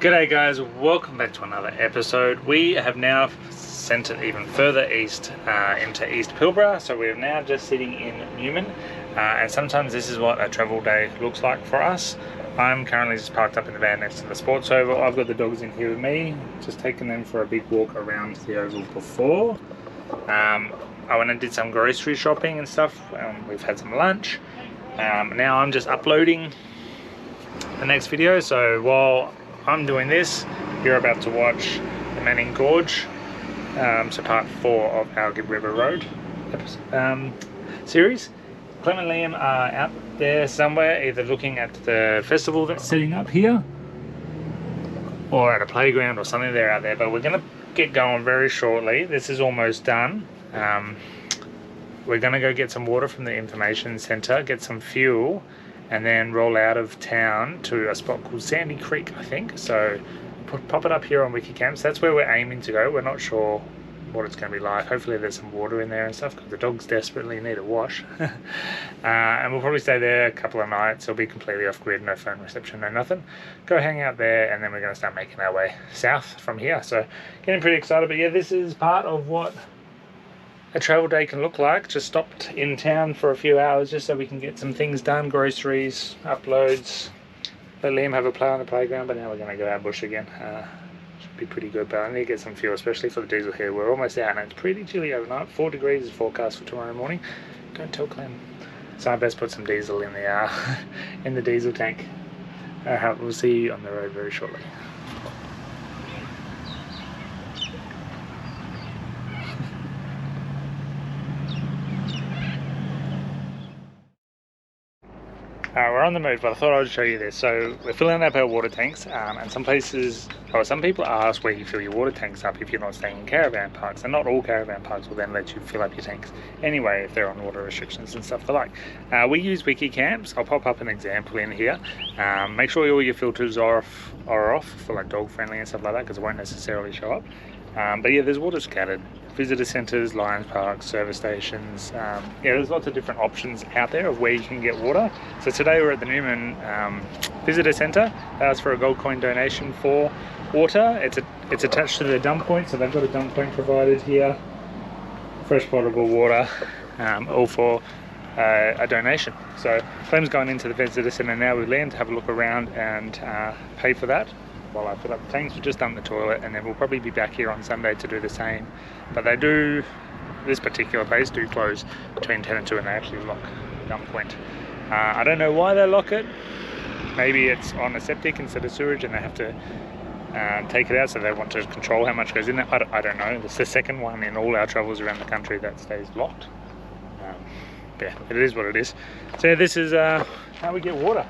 G'day guys, welcome back to another episode. We have now sent it even further east into East Pilbara, so we are now just sitting in Newman, and sometimes this is what a travel day looks like for us. I'm currently just parked up in the van next to the sports oval. I've got the dogs in here with me, just taking them for a big walk around the oval before. I went and did some grocery shopping and stuff. We've had some lunch. Now I'm just uploading the next video, so while I'm doing this, you're about to watch the Manning Gorge, so part 4 of our Good River Road series. Clem and Liam are out there somewhere, either looking at the festival that's setting up here, or at a playground or something. They're out there, but we're going to get going very shortly. This is almost done. We're going to go get some water from the information centre, get some fuel, and then roll out of town to a spot called Sandy Creek, I think. So pop it up here on Wikicamps. That's where we're aiming to go. We're not sure what it's going to be like. Hopefully there's some water in there and stuff, because the dogs desperately need a wash. And we'll probably stay there a couple of nights. It'll be completely off grid, no phone reception, no nothing. Go hang out there, and then we're going to start making our way south from here. So getting pretty excited. But yeah, this is part of what a travel day can look like. Just stopped in town for a few hours just so we can get some things done, groceries, uploads, let Liam have a play on the playground. But now we're going to go out bush again. Should be pretty good, but I need to get some fuel, especially for the diesel here. We're almost out and it's pretty chilly overnight. 4 degrees is forecast for tomorrow morning. Don't tell Clem. So I best put some diesel in the in the diesel tank. We'll see you on the road very shortly. We're on the move, but I thought I'd show you this. So we're filling up our water tanks, and some places, or some people ask where you fill your water tanks up if you're not staying in caravan parks, and not all caravan parks will then let you fill up your tanks anyway if they're on water restrictions and stuff like. We use Wikicamps. I'll pop up an example in here. Make sure all your filters are off for like dog friendly and stuff like that, because it won't necessarily show up. But yeah, there's water scattered. Visitor centres, Lions Parks, service stations. Yeah, there's lots of different options out there of where you can get water. So today we're at the Newman Visitor Centre. That's for a gold coin donation for water. It's attached to the dump point, so they've got a dump point provided here. Fresh potable water, all for a donation. So Clem's going into the Visitor Centre now with Liam to have a look around and pay for that. While I fill up the tanks, we've just done the toilet, and then we'll probably be back here on Sunday to do the same. But they do, this particular place do close between 10 and 2, and they actually lock the dump point. I don't know why they lock it. Maybe it's on a septic instead of sewage and they have to take it out, so they want to control how much goes in there. I don't know. It's the second one in all our travels around the country that stays locked. But yeah, it is what it is. So yeah, this is how we get water.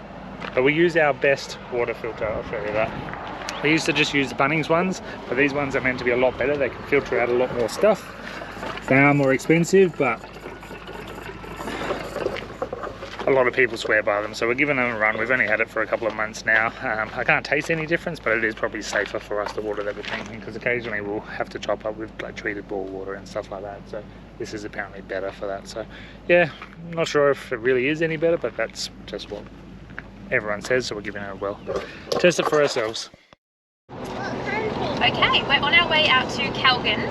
But we use our best water filter, I'll show you that. We used to just use the Bunnings ones, but these ones are meant to be a lot better. They can filter out a lot more stuff. They are more expensive, but a lot of people swear by them, so we're giving them a run. We've only had it for a couple of months now. I can't taste any difference, but it is probably safer for us, the water that we're drinking, because occasionally we'll have to top up with like treated bore water and stuff like that. So this is apparently better for that. So yeah, I'm not sure if it really is any better, but that's just what everyone says, so we're giving it a well. Test it for ourselves. Okay, we're on our way out to Kalgan.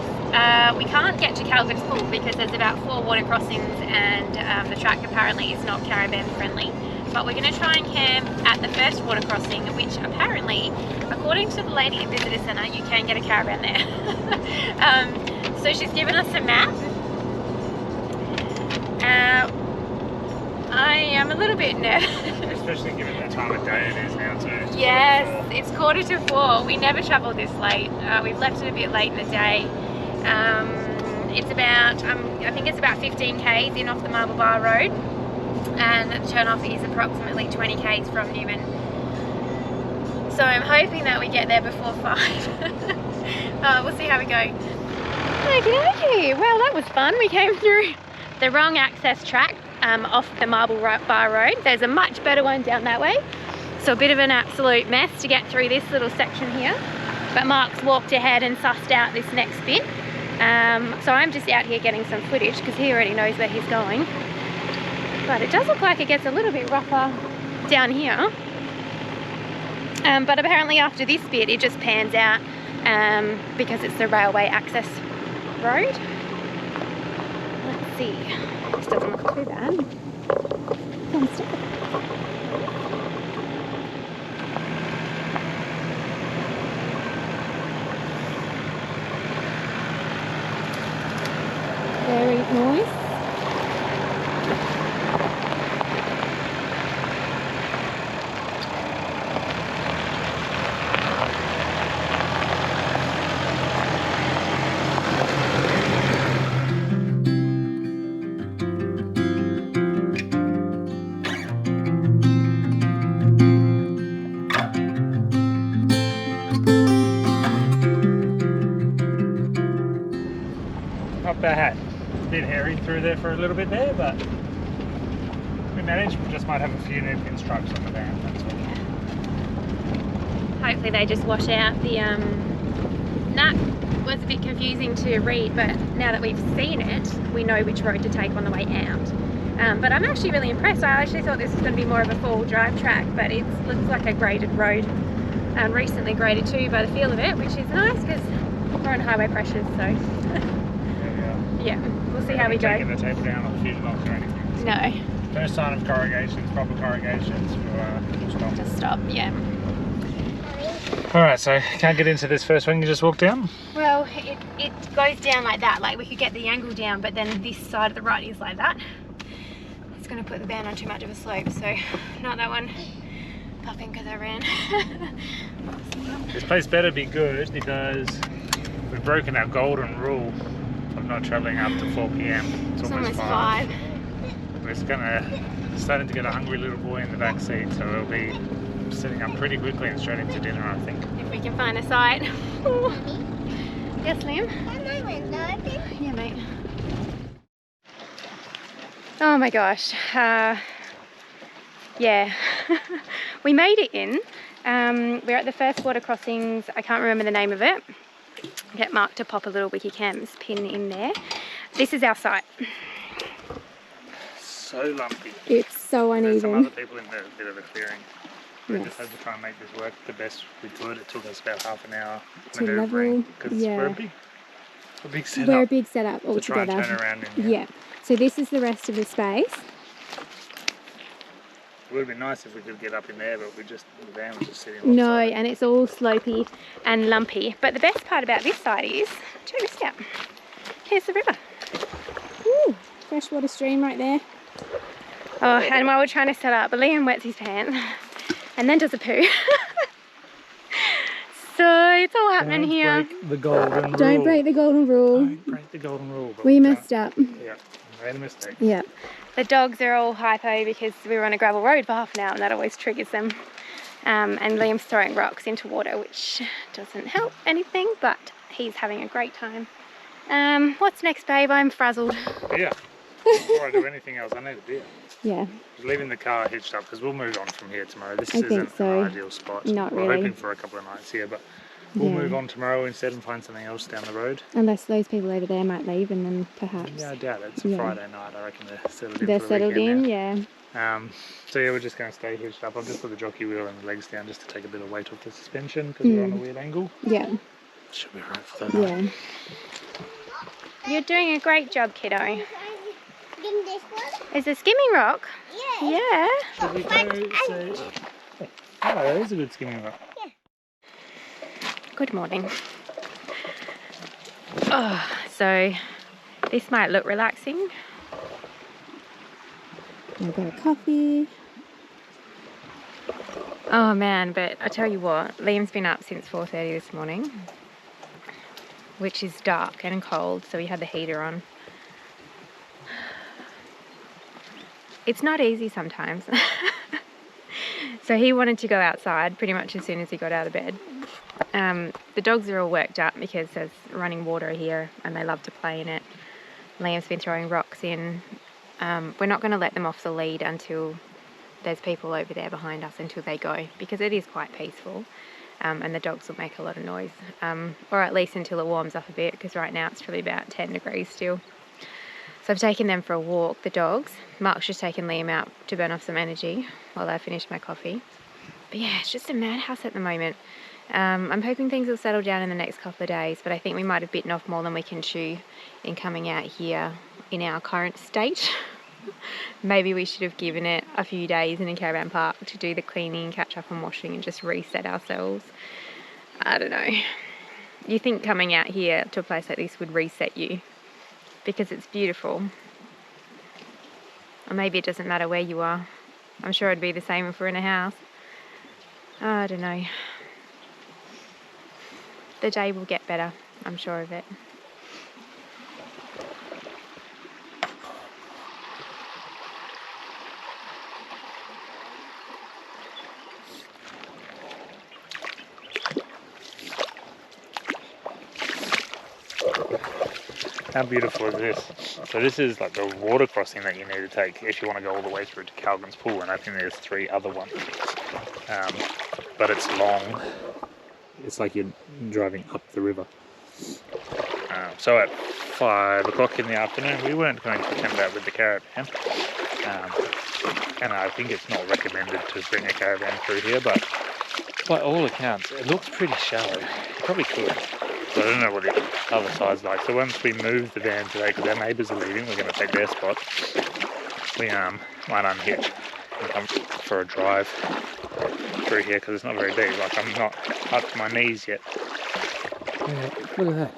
We can't get to Kalgan full because there's about 4 water crossings, and the track apparently is not caravan friendly. But we're going to try and camp at the first water crossing, which apparently, according to the lady at Visitor Centre, you can get a caravan there. So she's given us a map. I am a little bit nervous. Especially given the time of day it is now too. Yes, it's 3:45. We never travel this late. We've left it a bit late in the day. It's about, I think it's about 15 k's in off the Marble Bar Road, and the turn off is approximately 20 k's from Newman. So I'm hoping that we get there before 5. We'll see how we go. Okay, well that was fun. We came through the wrong access track. Off the Marble Bar Road. There's a much better one down that way. So a bit of an absolute mess to get through this little section here. But Mark's walked ahead and sussed out this next bit. So I'm just out here getting some footage because he already knows where he's going. But it does look like it gets a little bit rougher down here. But apparently after this bit it just pans out because it's the railway access road. Let's see. This doesn't look too bad. Come on, stop. Very nice. Not bad. It's a bit hairy through there for a little bit there, but we managed. We just might have a few new pin stripes on the van, that's all. Hopefully they just wash out the that was a bit confusing to read, but now that we've seen it we know which road to take on the way out. But I'm actually really impressed. I actually thought this was going to be more of a four-wheel drive track, but it looks like a graded road, recently graded too by the feel of it, which is nice because we're on highway pressures, so yeah, we'll see how we go. Taking the tape down on the fusion locks or anything. So No. first sign of corrugations, proper corrugations, we'll stop. Just stop, yeah. Alright, so can't get into this first one, you just walk down? Well, it goes down like that, like we could get the angle down, but then this side of the right is like that. It's going to put the van on too much of a slope, so not that one. Puffing because I ran. This place better be good because we've broken our golden rule of not travelling after 4 p.m. It's almost 5. We're starting to get a hungry little boy in the back seat, so we'll be sitting up pretty quickly and straight into dinner, I think. If we can find a site. Yes, Liam? Yeah, mate. Oh my gosh. Yeah. We made it in. We're at the first water crossings. I can't remember the name of it. Get Mark to pop a little Wiki Cams pin in there. This is our site. So lumpy. It's so uneven. There's some other people in there, a bit of a clearing. We Yes. just had to try and make this work the best we could. It took us about half an hour To manoeuvring, level, 'cause yeah. we're a big setup. We're a big setup to try and altogether. turn around in here. Yeah. So this is the rest of the space. It would have been nice if we could get up in there, but the van was just sitting No, lopsided. and it's all slopey and lumpy. But the best part about this side is, check this out. Here's the river. Ooh, freshwater stream right there. Oh, and while we're trying to set up, Liam wets his pants and then does a poo. So it's all happening here. Break the golden rule. Don't break the golden rule. Don't break the golden rule. But We can't. messed up. Yeah, made a mistake. Yeah. The dogs are all hypo because we were on a gravel road for half an hour and that always triggers them. And Liam's throwing rocks into water, which doesn't help anything, but he's having a great time. What's next, babe? I'm frazzled. Beer. Before I do anything else, I need a beer. Yeah. Just leaving the car hitched up because we'll move on from here tomorrow. This I think isn't so. an ideal spot. Not We're really. hoping for a couple of nights here, but we'll Yeah. move on tomorrow instead and find something else down the road. Unless those people over there might leave and then perhaps. Yeah, I doubt it. It's a Yeah. Friday night. I reckon they're settled in They're for the settled weekend in, now. yeah. So yeah, we're just going to stay hitched up. I've just put the jockey wheel and the legs down just to take a bit of weight off the suspension because we're on a weird angle. Yeah. Should be right for the night. Yeah. You're doing a great job, kiddo. Is a skimming rock? Yeah. Should we go say... Oh, that is a good skimming rock. Good morning. Oh, so this might look relaxing. I've got a coffee. Oh man, but I tell you what, Liam's been up since 4:30 this morning, which is dark and cold, so we had the heater on. It's not easy sometimes. So he wanted to go outside pretty much as soon as he got out of bed. The dogs are all worked up because there's running water here and they love to play in it. Liam's been throwing rocks in. We're not going to let them off the lead until there's people over there behind us until they go, because it is quite peaceful, and the dogs will make a lot of noise, or at least until it warms up a bit, because right now it's probably about 10 degrees still. So I've taken them for a walk, the dogs. Mark's just taken Liam out to burn off some energy while I finish my coffee. But yeah, it's just a madhouse at the moment. I'm hoping things will settle down in the next couple of days, but I think we might have bitten off more than we can chew in coming out here in our current state. Maybe we should have given it a few days in a caravan park to do the cleaning, catch up and washing, and just reset ourselves. I don't know. You think coming out here to a place like this would reset you because it's beautiful. Or maybe it doesn't matter where you are. I'm sure it'd be the same if we're in a house. I don't know. The day will get better, I'm sure of it. How beautiful is this? So this is like the water crossing that you need to take if you want to go all the way through to Kalgan's pool, and I think there's 3 other ones. But it's long. It's like you're driving up the river. So at 5 o'clock in the afternoon, we weren't going to attempt that with the caravan. And I think it's not recommended to bring a caravan through here, but by all accounts, it looks pretty shallow. You probably could. So I don't know what the other side's like. So once we move the van today, because our neighbours are leaving, we're going to take their spot. We might unhitch and come for a drive through here because it's not very deep. Like I'm not up to my knees yet. Yeah, look at that.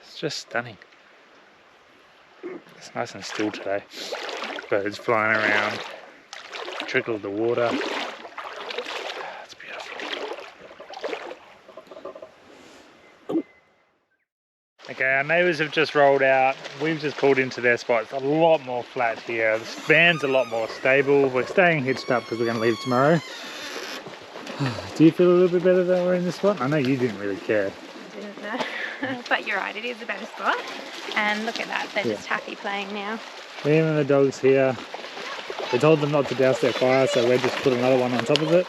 It's just stunning. It's nice and still today. Birds flying around, trickle of the water. Okay, our neighbours have just rolled out. We've just pulled into their spot. It's a lot more flat here. The van's a lot more stable. We're staying hitched up because we're going to leave tomorrow. Do you feel a little bit better that we're in this spot? I know you didn't really care. I didn't know. But you're right, it is a better spot. And look at that, they're just happy playing now. Liam and the dog's here. We told them not to douse their fire, so we're just putting another one on top of it.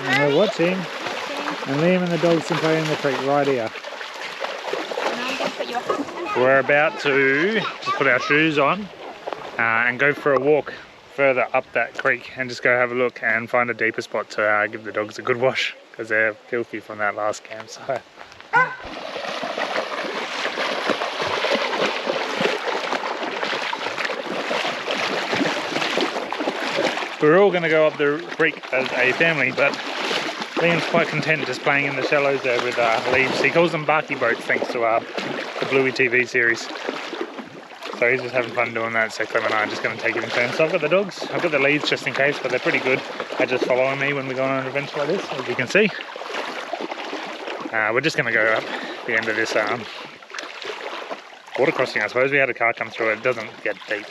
And we're watching. And Liam and the dogs can play in the creek right here. We're about to just put our shoes on and go for a walk further up that creek and just go have a look and find a deeper spot to give the dogs a good wash because they're filthy from that last campsite. We're all going to go up the creek as a family, but Liam's quite content just playing in the shallows there with leaves. He calls them Barky Boats thanks to the Bluey TV series. So he's just having fun doing that, so Clem and I are just going to take it in turns. So I've got the dogs, I've got the leads just in case, but they're pretty good at just following me when we go on an adventure like this, as you can see. We're just going to go up the end of this water crossing, I suppose. We had a car come through, it doesn't get deep.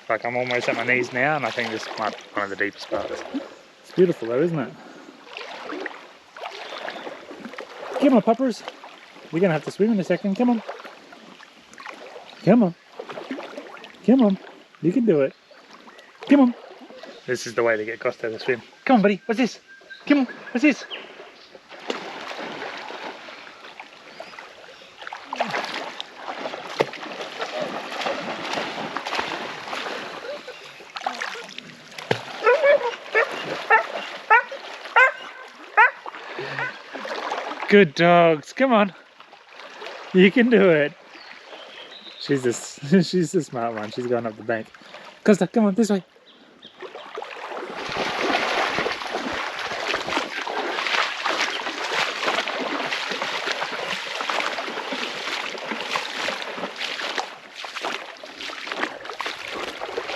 Like I'm almost at my knees now, and I think this might be one of the deepest parts. It's beautiful though, isn't it? Come on, puppers. We're going to have to swim in a second. Come on. Come on. Come on. You can do it. Come on. This is the way to get Costa to swim. Come on, buddy. What's this? Come on. What's this? Good dogs. Come on. You can do it. She's the smart one. She's going up the bank. Costa, come on, this way.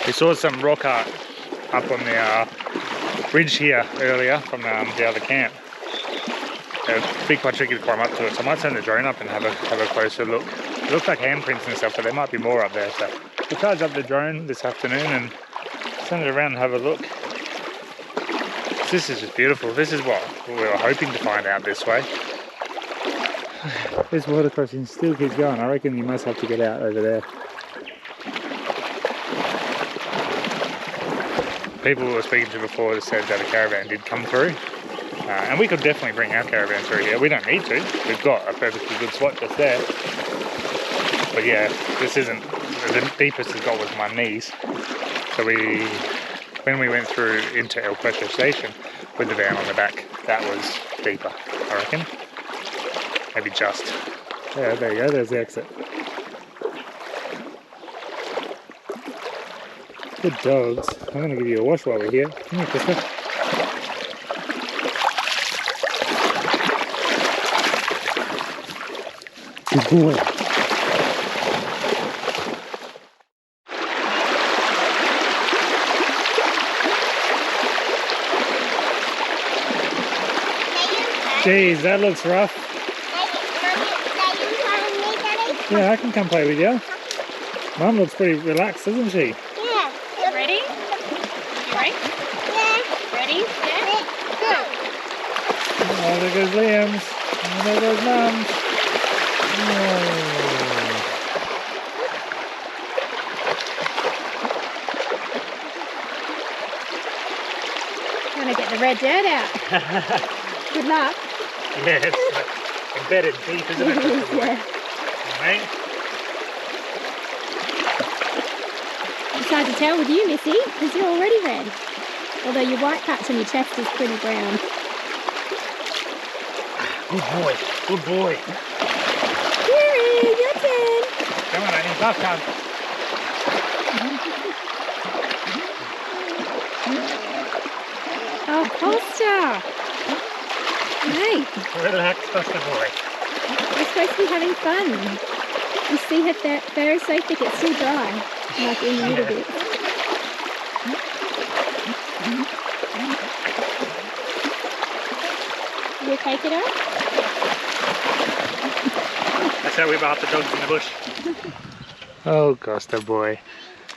We saw some rock art up on the ridge here earlier from the other camp. It'd be quite tricky to climb up to it, so I might send the drone up and have a closer look. It looks like handprints and stuff, but there might be more up there. So we'll charge up the drone this afternoon and send it around and have a look. This is just beautiful. This is what we were hoping to find out this way. This water crossing still keeps going. I reckon you must have to get out over there. People we were speaking to before said that a caravan did come through. And we could definitely bring our caravan through here. We don't need to. We've got a perfectly good spot just there. But yeah, this isn't the deepest it got was my knees. So when we went through into El Puerto station with the van on the back, that was deeper, I reckon. Maybe just. Yeah, there you go, there's the exit. Good dogs. I'm going to give you a wash while we're here. Come here, Krista. Good boy. Jeez, that looks rough. Yeah, I can come play with you. Mum looks pretty relaxed, doesn't she? Yeah. Ready? You ready? Yeah. Ready? Yeah. Go. Oh, there goes Liam's. And there goes Mum's. Oh. I'm going to get the red dirt out. Good luck. Yeah, it's like embedded deep, isn't it? Yeah. Right? It's hard to tell with you, Missy, because you're already red. Although your white patch on your chest is pretty brown. Good boy, good boy. Kiri, your turn. Come on, Aiden, last time. Oh, Costa. Hey. Relax, Costa boy. We're supposed to be having fun. You see her fur is so thick, it's still dry. Like in a little bit. You okay, kiddo? That's how we bath the dogs in the bush. Oh, Costa boy.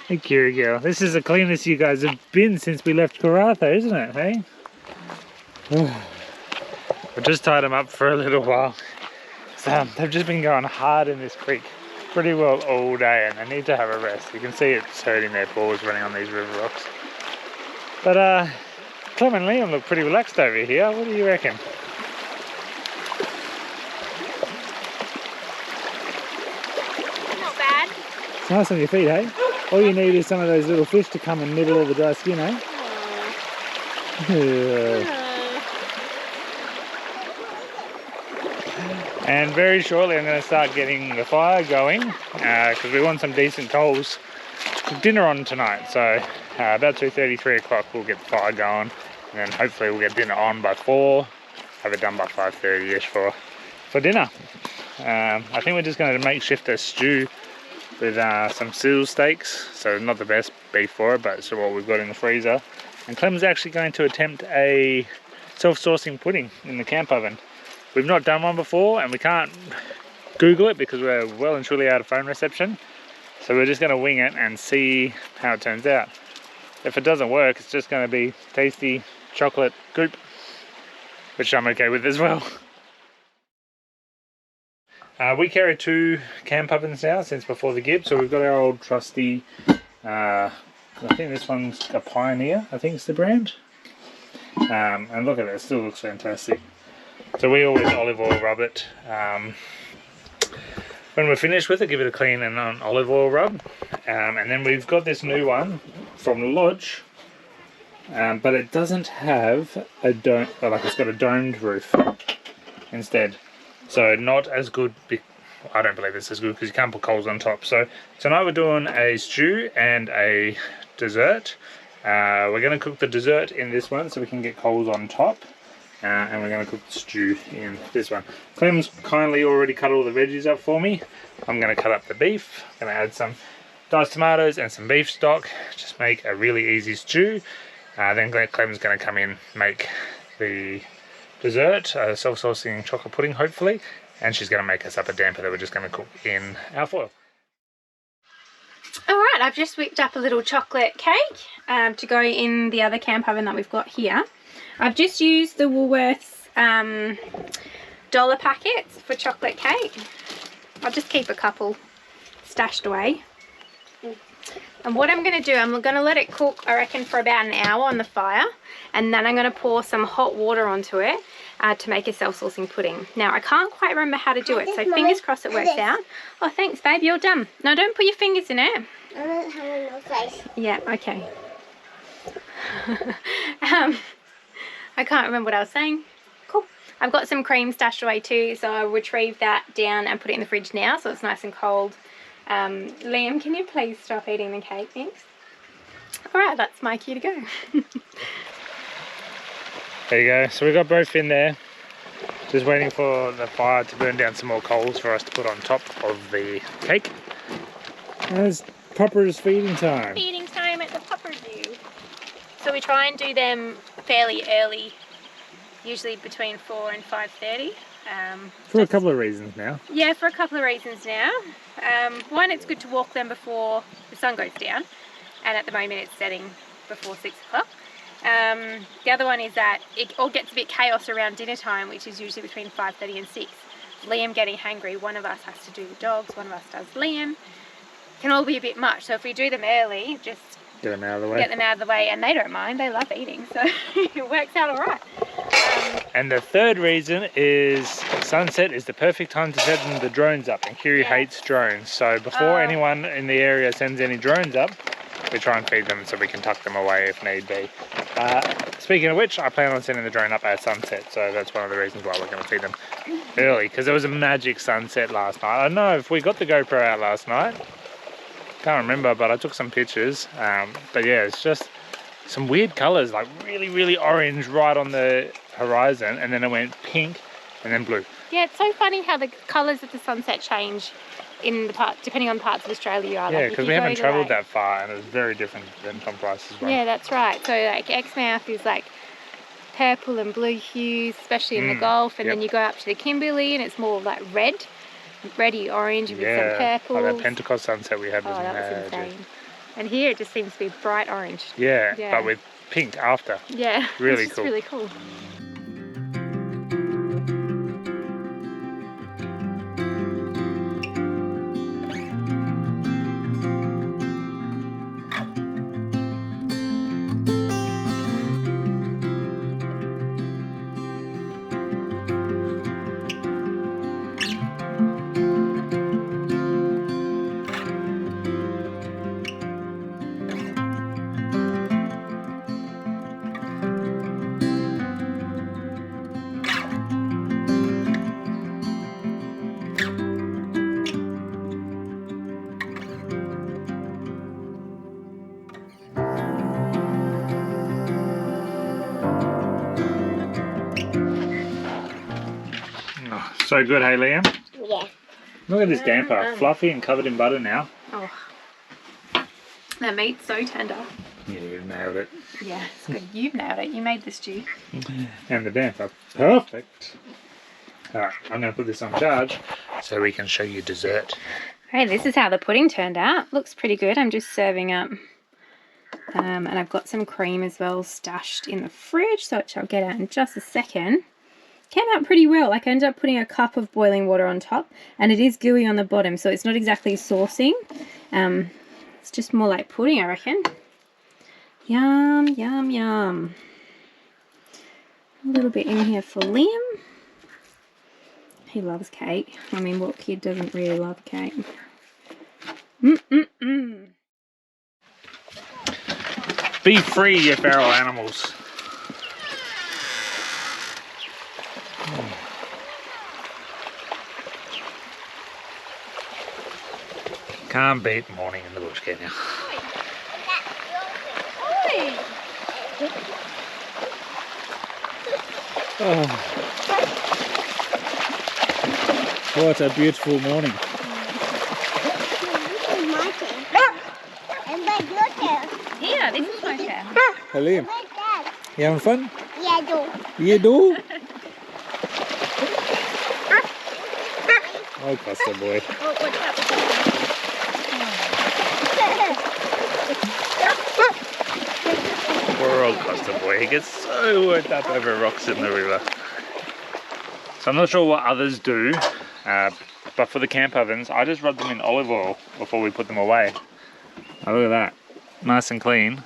Hey, Kiri girl. This is the cleanest you guys have been since we left Karratha, isn't it, hey? I just tied them up for a little while. So, they've just been going hard in this creek pretty well all day and they need to have a rest. You can see it's hurting their paws running on these river rocks. But Clem and Liam look pretty relaxed over here. What do you reckon? Not bad. It's nice on your feet, hey? All you need is some of those little fish to come and nibble all the dry skin, eh? Yeah. And very shortly I'm going to start getting the fire going because we want some decent coals to cook dinner on tonight. So about 2:30, 3 o'clock we'll get the fire going and then hopefully we'll get dinner on by 4, have it done by 5:30ish for dinner. I think we're just going to makeshift a stew with some seal steaks, so not the best beef for it, but it's what we've got in the freezer. And Clem's actually going to attempt a self-saucing pudding in the camp oven. We've not done one before and we can't Google it because we're well and truly out of phone reception. So we're just going to wing it and see how it turns out. If it doesn't work, it's just going to be tasty chocolate goop, which I'm okay with as well. We carry 2 camp ovens now since before the Gibb. So we've got our old trusty, I think this one's a Pioneer, I think it's the brand. And look at it, it still looks fantastic. So we always olive oil rub it. When we're finished with it, give it a clean and an olive oil rub. And then we've got this new one from Lodge, but it doesn't have a dome, like it's got a domed roof instead. So not as good, I don't believe it's as good because you can't put coals on top. So tonight we're doing a stew and a dessert. We're going to cook the dessert in this one so we can get coals on top. And we're going to cook the stew in this one. Clem's kindly already cut all the veggies up for me. I'm going to cut up the beef. I'm going to add some diced tomatoes and some beef stock. Just make a really easy stew. Then Clem's going to come in, make the dessert, self-saucing chocolate pudding hopefully. And she's going to make us up a damper that we're just going to cook in our foil. Alright, I've just whipped up a little chocolate cake to go in the other camp oven that we've got here. I've just used the Woolworths dollar packets for chocolate cake. I'll just keep a couple stashed away. And what I'm going to do, I'm going to let it cook, I reckon, for about an hour on the fire. And then I'm going to pour some hot water onto it. to make a self-sourcing pudding. Now, I can't quite remember how to do it, so fingers crossed it works out. Oh, thanks, babe. You're done. No, don't put your fingers in it. I don't have no face. Yeah, okay. I can't remember what I was saying. Cool. I've got some cream stashed away too, so I'll retrieve that down and put it in the fridge now so it's nice and cold. Liam, can you please stop eating the cake? Thanks. Alright, that's my cue to go. There you go. So we got both in there. Just waiting for the fire to burn down some more coals for us to put on top of the cake. And it's Popper's feeding time. Feeding time at the Popper Zoo. So we try and do them fairly early, usually between 4 and 5:30. For a couple of reasons now. Yeah, for a couple of reasons now. One, it's good to walk them before the sun goes down, and at the moment it's setting before 6 o'clock. The other one is that it all gets a bit chaos around dinner time, which is usually between 5:30 and 6. Liam getting hangry, one of us has to do the dogs, one of us does Liam. Can all be a bit much, so if we do them early, just get them out of the way. Get them out of the way, and they don't mind, they love eating, so it works out alright. And the third reason is sunset is the perfect time to set the drones up, and Kiri hates drones, so before anyone in the area sends any drones up, we try and feed them so we can tuck them away if need be. Speaking of which, I plan on sending the drone up at sunset, so that's one of the reasons why we're going to feed them early, because there was a magic sunset last night. I don't know if we got the GoPro out last night, can't remember, but I took some pictures. But yeah, it's just some weird colours, like really orange right on the horizon, and then it went pink and then blue. Yeah, it's so funny how the colours of the sunset change in the part, depending on parts of Australia you are. Yeah, like because we haven't travelled that far, and it's very different than Tom Price's one. Yeah, that's right. So like Exmouth is like purple and blue hues, especially in the Gulf, and then you go up to the Kimberley and it's more like red, reddy orange with some purple. Like that Pentecost sunset we had was that was insane. And here it just seems to be bright orange. Yeah, but with pink after. Yeah, really it's cool. Really cool. So good, hey Liam? Yeah. Look at this damper, fluffy and covered in butter now. Oh, that meat's so tender. Yeah, you nailed it. Yeah, it's good. You've nailed it. You made the stew. And the damper, perfect. Alright, I'm going to put this on charge so we can show you dessert. Hey, this is how the pudding turned out. Looks pretty good. I'm just serving up. And I've got some cream as well stashed in the fridge, so which I'll get out in just a second. Came out pretty well. Like I ended up putting a cup of boiling water on top, and it is gooey on the bottom, so it's not exactly saucing. It's just more like pudding, I reckon. Yum, yum, yum. A little bit in here for Liam. He loves cake. I mean, what kid doesn't really love cake? Be free, you feral animals. Can't beat morning in the bush, can you? Oh. What a beautiful morning. This is my chair. And that's your chair. Yeah, this is my chair. Hey Liam, Where's Dad? you having fun? Yeah, I do. You do? Oh, Costa boy. Oh, what's that? Poor old Costa boy, he gets so worked up over rocks in the river. So I'm not sure what others do, but for the camp ovens, I just rub them in olive oil before we put them away. Oh, look at that, nice and clean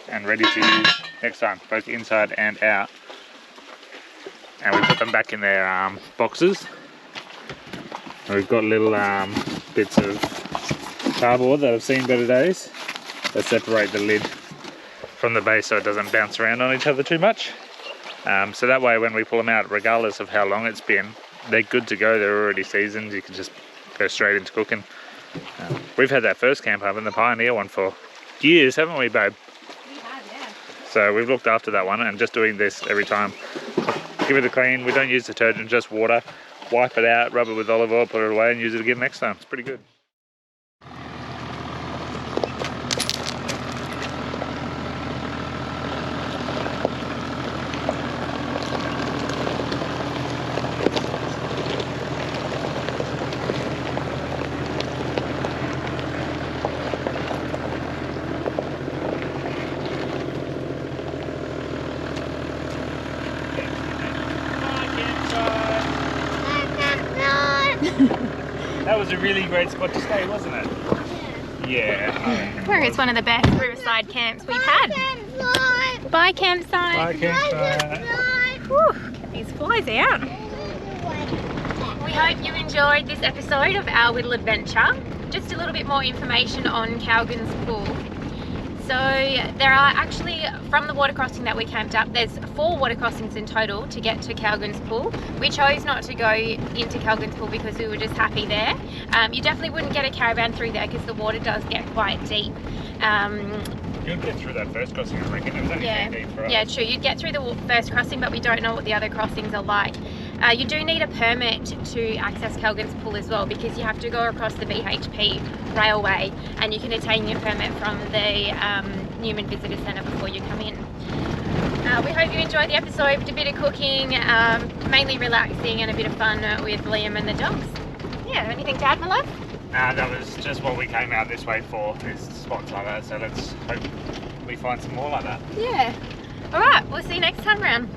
and ready to use next time, both inside and out. and we put them back in their boxes. And we've got little bits of cardboard that have seen better days that separate the lid from the base so it doesn't bounce around on each other too much. So that way when we pull them out, regardless of how long it's been, they're good to go. They're already seasoned. You can just go straight into cooking. We've had that first camp up in the Pioneer one for years, haven't we, babe? We have, yeah. So we've looked after that one and just doing this every time. Give it a clean. We don't use detergent, just water. Wipe it out, rub it with olive oil, put it away and use it again next time. It's pretty good. That was a really great spot to stay, wasn't it? Yeah. Where it's one of the best riverside camps we've had. Bye campsite. Bye, campsite. Whew, get these flies out. We hope you enjoyed this episode of our little adventure. Just a little bit more information on Kalgan's pool. So there are actually, from the water crossing that we camped up, there's 4 water crossings in total to get to Kalgan's pool. We chose not to go into Kalgan's pool because we were just happy there. You definitely wouldn't get a caravan through there because the water does get quite deep. You'd get through that first crossing, I reckon. It was only deep for us. Yeah, true. You'd get through the first crossing, but we don't know what the other crossings are like. You do need a permit to access Kalgan's pool as well, because you have to go across the BHP railway and you can attain your permit from the Newman Visitor Centre before you come in. We hope you enjoyed the episode. We did a bit of cooking, mainly relaxing and a bit of fun with Liam and the dogs. Yeah, anything to add, my love? That was just what we came out this way for, is spots like that, so let's hope we find some more like that. Yeah. Alright, we'll see you next time round.